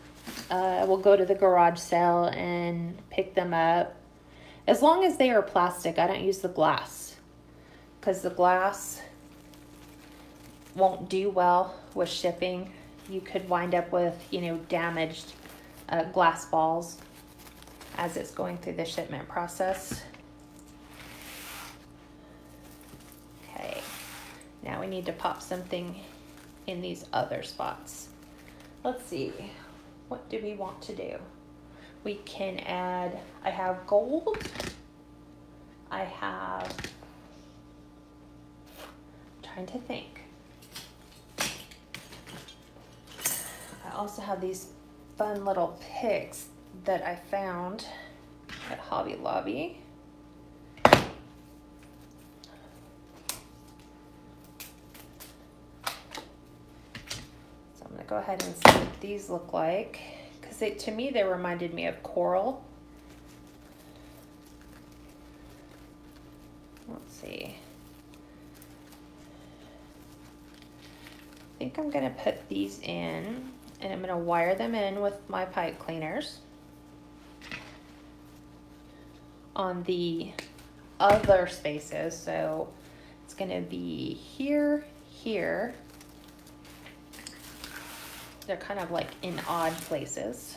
We'll go to the garage sale and pick them up. As long as they are plastic, I don't use the glass because the glass won't do well with shipping. You could wind up with, you know, damaged glass balls as it's going through the shipment process. Okay, now we need to pop something in these other spots. Let's see. What do we want to do? We can add, I have gold. I have, I'm trying to think. I also have these fun little picks that I found at Hobby Lobby. So I'm gonna go ahead and see what these look like, because to me they reminded me of coral. Let's see. I think I'm gonna put these in, and I'm gonna wire them in with my pipe cleaners on the other spaces. So it's gonna be here, here. They're kind of like in odd places.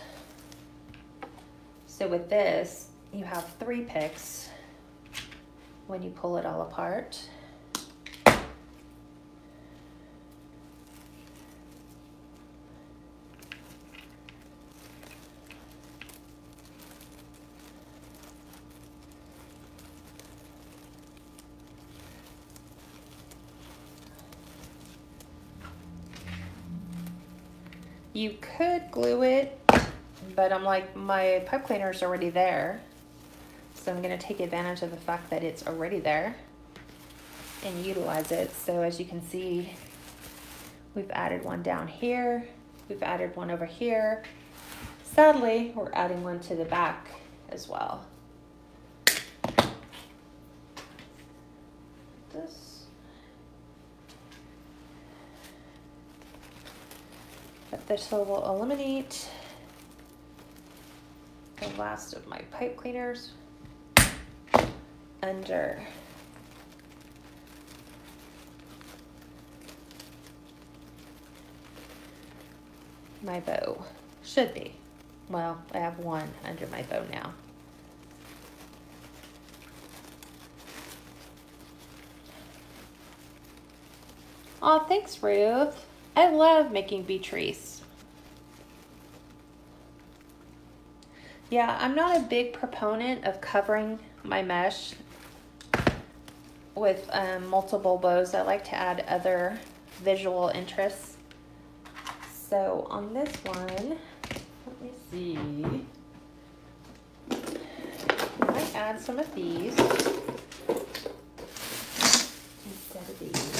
So with this, you have 3 picks when you pull it all apart. You could glue it, but I'm like, my pipe cleaner is already there. So I'm gonna take advantage of the fact that it's already there and utilize it. So as you can see, we've added one down here. We've added one over here. Sadly, we're adding one to the back as well. This. But this will eliminate the last of my pipe cleaners under my bow. Should be. Well, I have one under my bow now. Aw, thanks, Ruth. I love making beach wreaths. Yeah, I'm not a big proponent of covering my mesh with multiple bows. I like to add other visual interests. So on this one, let me see. I might add some of these instead of these.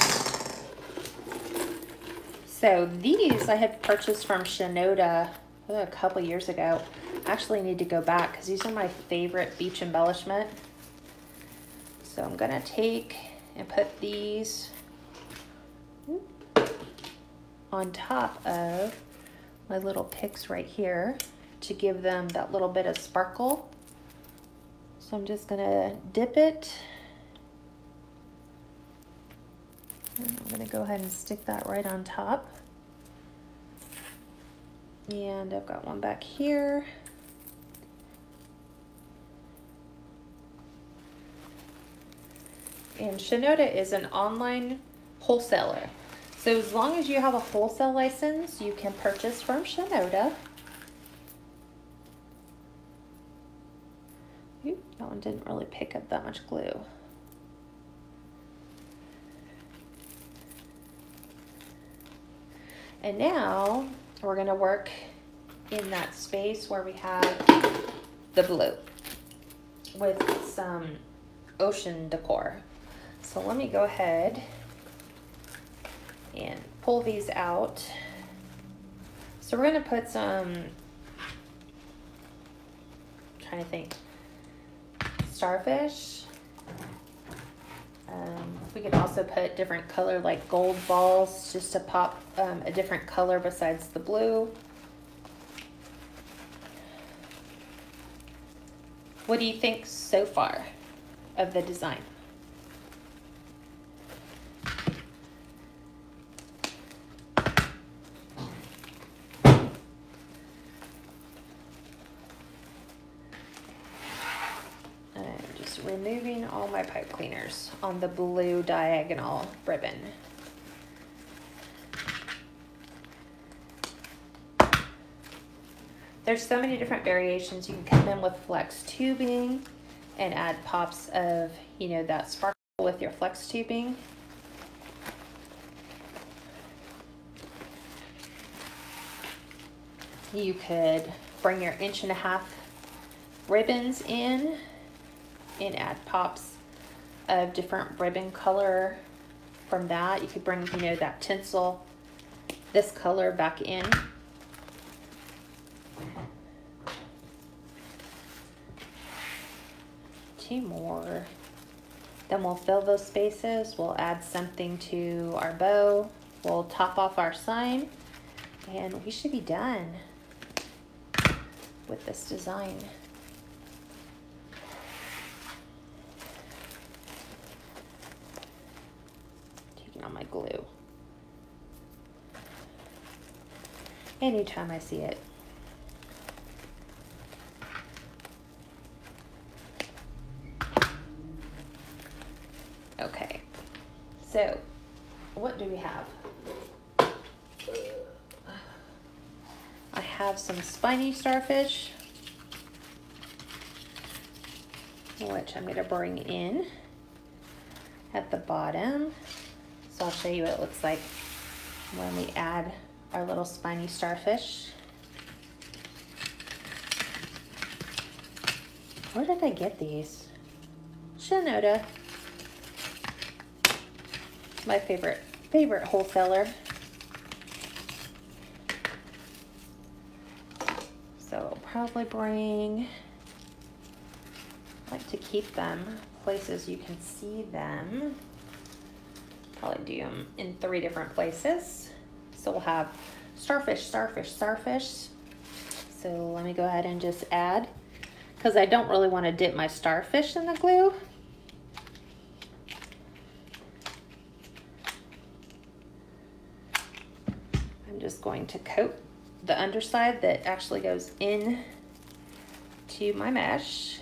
So these I had purchased from Shinoda a couple years ago. I actually need to go back because these are my favorite beach embellishment. So I'm gonna take and put these on top of my little picks right here to give them that little bit of sparkle. So I'm just gonna dip it. And I'm gonna go ahead and stick that right on top. And I've got one back here. And Shinoda is an online wholesaler. So as long as you have a wholesale license, you can purchase from Shinoda. Oop, that one didn't really pick up that much glue. And now we're gonna work in that space where we have the blue with some ocean decor. So let me go ahead and pull these out. So we're gonna put some, I'm trying to think, starfish. We can also put different color like gold balls just to pop a different color besides the blue. What do you think so far of the design? Removing all my pipe cleaners on the blue diagonal ribbon. There's so many different variations. You can come in with flex tubing and add pops of, you know, that sparkle with your flex tubing. You could bring your 1.5" ribbons in and add pops of different ribbon color from that. You could bring, you know, that tinsel, this color back in. Two more. Then we'll fill those spaces. We'll add something to our bow. We'll top off our sign and we should be done with this design. On my glue. Anytime I see it. Okay, so what do we have? I have some spiny starfish, which I'm going to bring in at the bottom. So I'll show you what it looks like when we add our little spiny starfish. Where did I get these? Shinoda. My favorite wholesaler. So I'll probably bring, I like to keep them places you can see them. Probably do them in 3 different places. So we'll have starfish, starfish, starfish. So let me go ahead and just add, because I don't really want to dip my starfish in the glue. I'm just going to coat the underside that actually goes in to my mesh.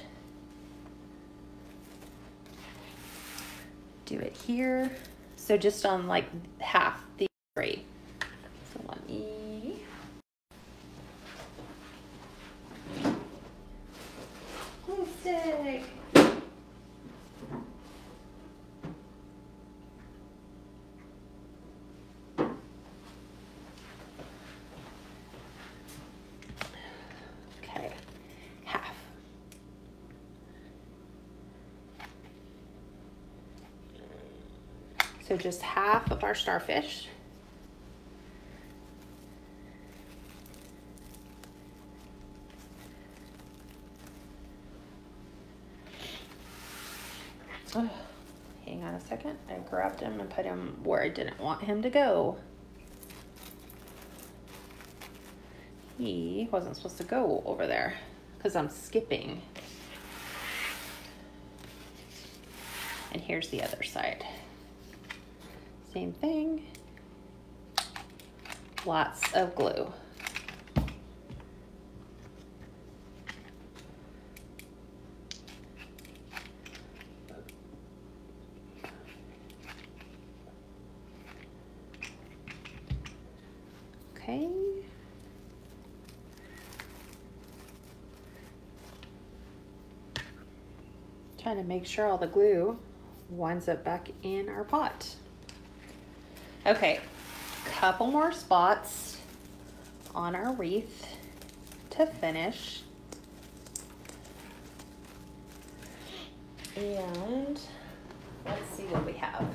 Do it here. So just on like half the three. So let me. Glue stick. Okay, half. So just half of our starfish. Oh, hang on a second. I grabbed him and put him where I didn't want him to go. He wasn't supposed to go over there because I'm skipping. And here's the other side. Same thing. Lots of glue. Okay. Trying to make sure all the glue winds up back in our pot. Okay, couple more spots on our wreath to finish. And let's see what we have.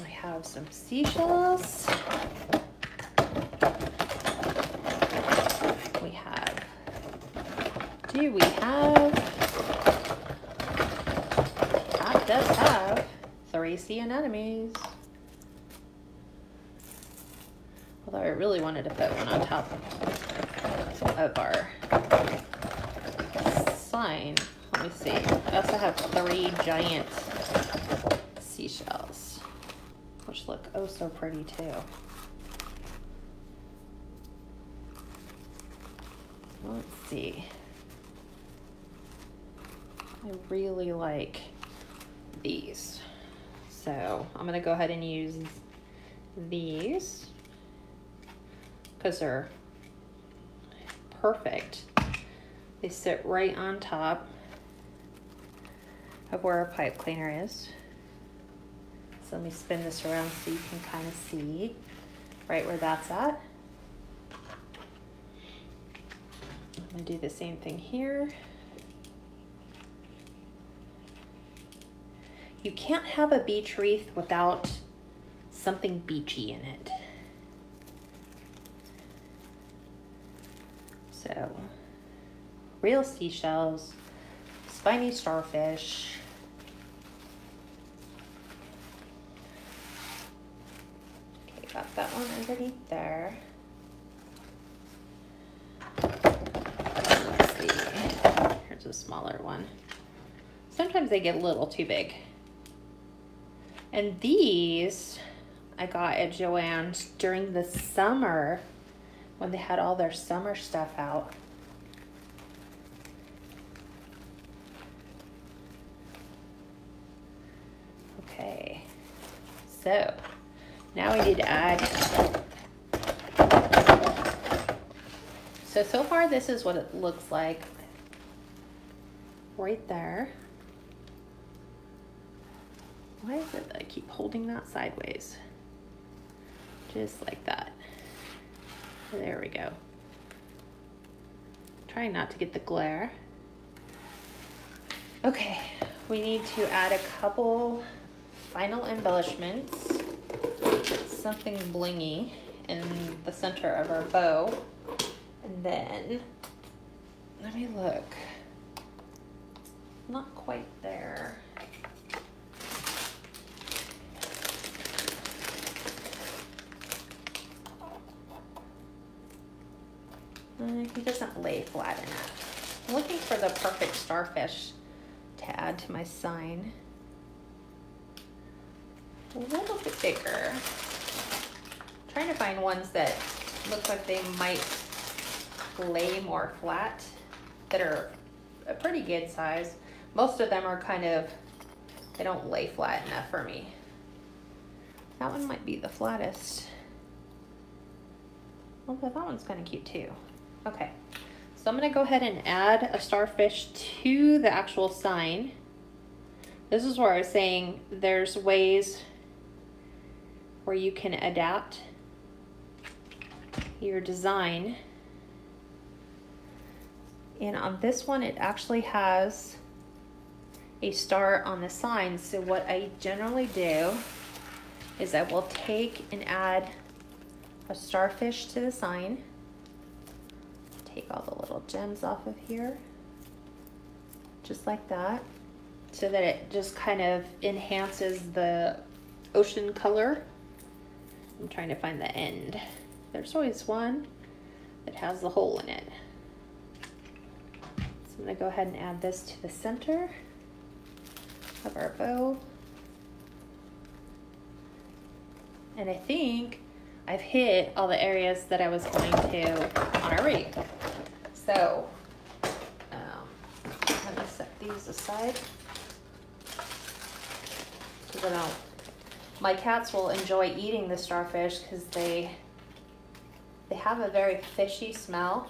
I have some seashells. Do we have, that does have 3 sea anemones. Although I really wanted to put one on top of our sign. Let me see. I also have 3 giant seashells, which look oh so pretty too. Let's see. I really like these. So I'm gonna go ahead and use these because they're perfect. They sit right on top of where our pipe cleaner is. So let me spin this around so you can kind of see right where that's at. I'm gonna do the same thing here. You can't have a beach wreath without something beachy in it. So, real seashells, spiny starfish. Okay, got that one underneath there. Let's see, here's a smaller one. Sometimes they get a little too big. And these I got at Joann's during the summer when they had all their summer stuff out. Okay, so now we need to add. So far this is what it looks like right there. Why is it that I keep holding that sideways? Just like that. There we go. Trying not to get the glare. Okay, we need to add a couple final embellishments. Something blingy in the center of our bow. And then, let me look. Not quite there. He doesn't lay flat enough. I'm looking for the perfect starfish to add to my sign. A little bit bigger. I'm trying to find ones that look like they might lay more flat, that are a pretty good size. Most of them are kind of, they don't lay flat enough for me. That one might be the flattest. Although that one's kind of cute too. Okay, so I'm gonna go ahead and add a starfish to the actual sign. This is where I was saying there's ways where you can adapt your design. And on this one, it actually has a star on the sign. So what I generally do is I will take and add a starfish to the sign. Take all the little gems off of here. just like that, so that it just kind of enhances the ocean color. I'm trying to find the end. There's always one that has the hole in it. So I'm gonna go ahead and add this to the center of our bow. And I think I've hit all the areas that I was going to on our wreath. So I'm gonna set these aside, because I don't, my cats will enjoy eating the starfish because they have a very fishy smell.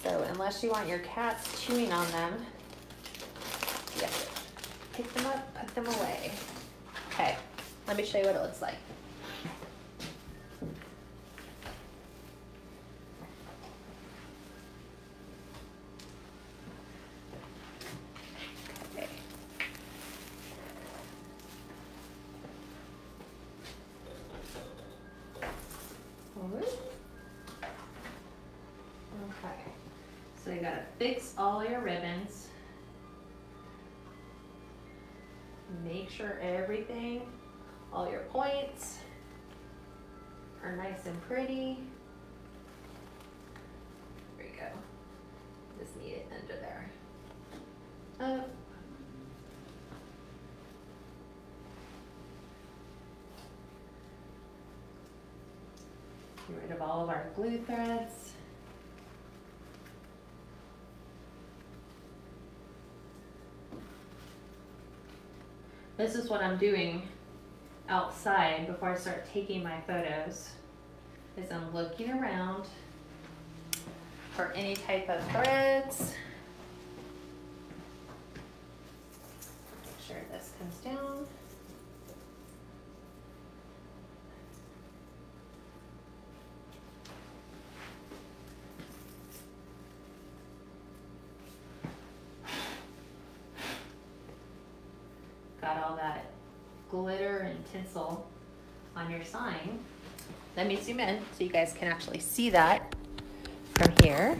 So unless you want your cats chewing on them, you have to pick them up, put them away. Okay, let me show you what it looks like. Okay, so you gotta fix all your ribbons. Make sure everything, all your points are nice and pretty. There you go. Just need it under there. Get rid of all of our glue threads. This is what I'm doing outside before I start taking my photos, is I'm looking around for any type of threads. Make sure this comes down. Got all that glitter and tinsel on your sign. Let me zoom in so you guys can actually see that from here.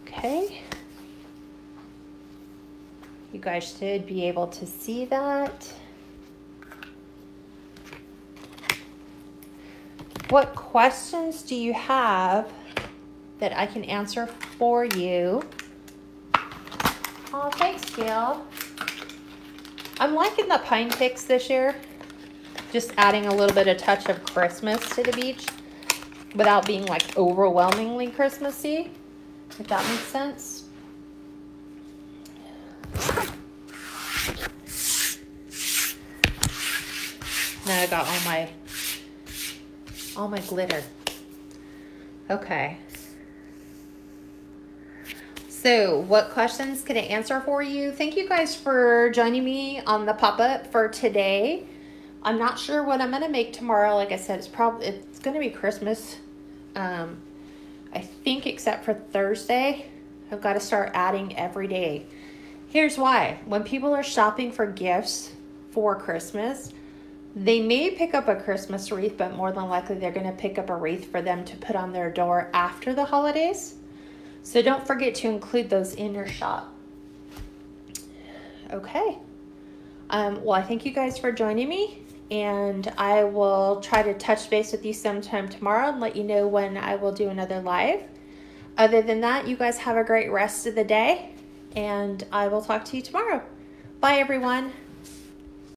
Okay. You guys should be able to see that. What questions do you have that I can answer for you? Oh, thanks, Gail. I'm liking the pine ticks this year. Just adding a little bit of touch of Christmas to the beach without being like overwhelmingly Christmassy, if that makes sense. Now I got all my glitter. Okay. So what questions can I answer for you? Thank you guys for joining me on the pop-up for today. I'm not sure what I'm gonna make tomorrow. Like I said, it's gonna be Christmas. I think except for Thursday, I've got to start adding every day. Here's why. When people are shopping for gifts for Christmas, they may pick up a Christmas wreath, but more than likely they're gonna pick up a wreath for them to put on their door after the holidays. So don't forget to include those in your shop. Okay. Well, I thank you guys for joining me, and I will try to touch base with you sometime tomorrow and let you know when I will do another live. Other than that, you guys have a great rest of the day, and I will talk to you tomorrow. Bye, everyone.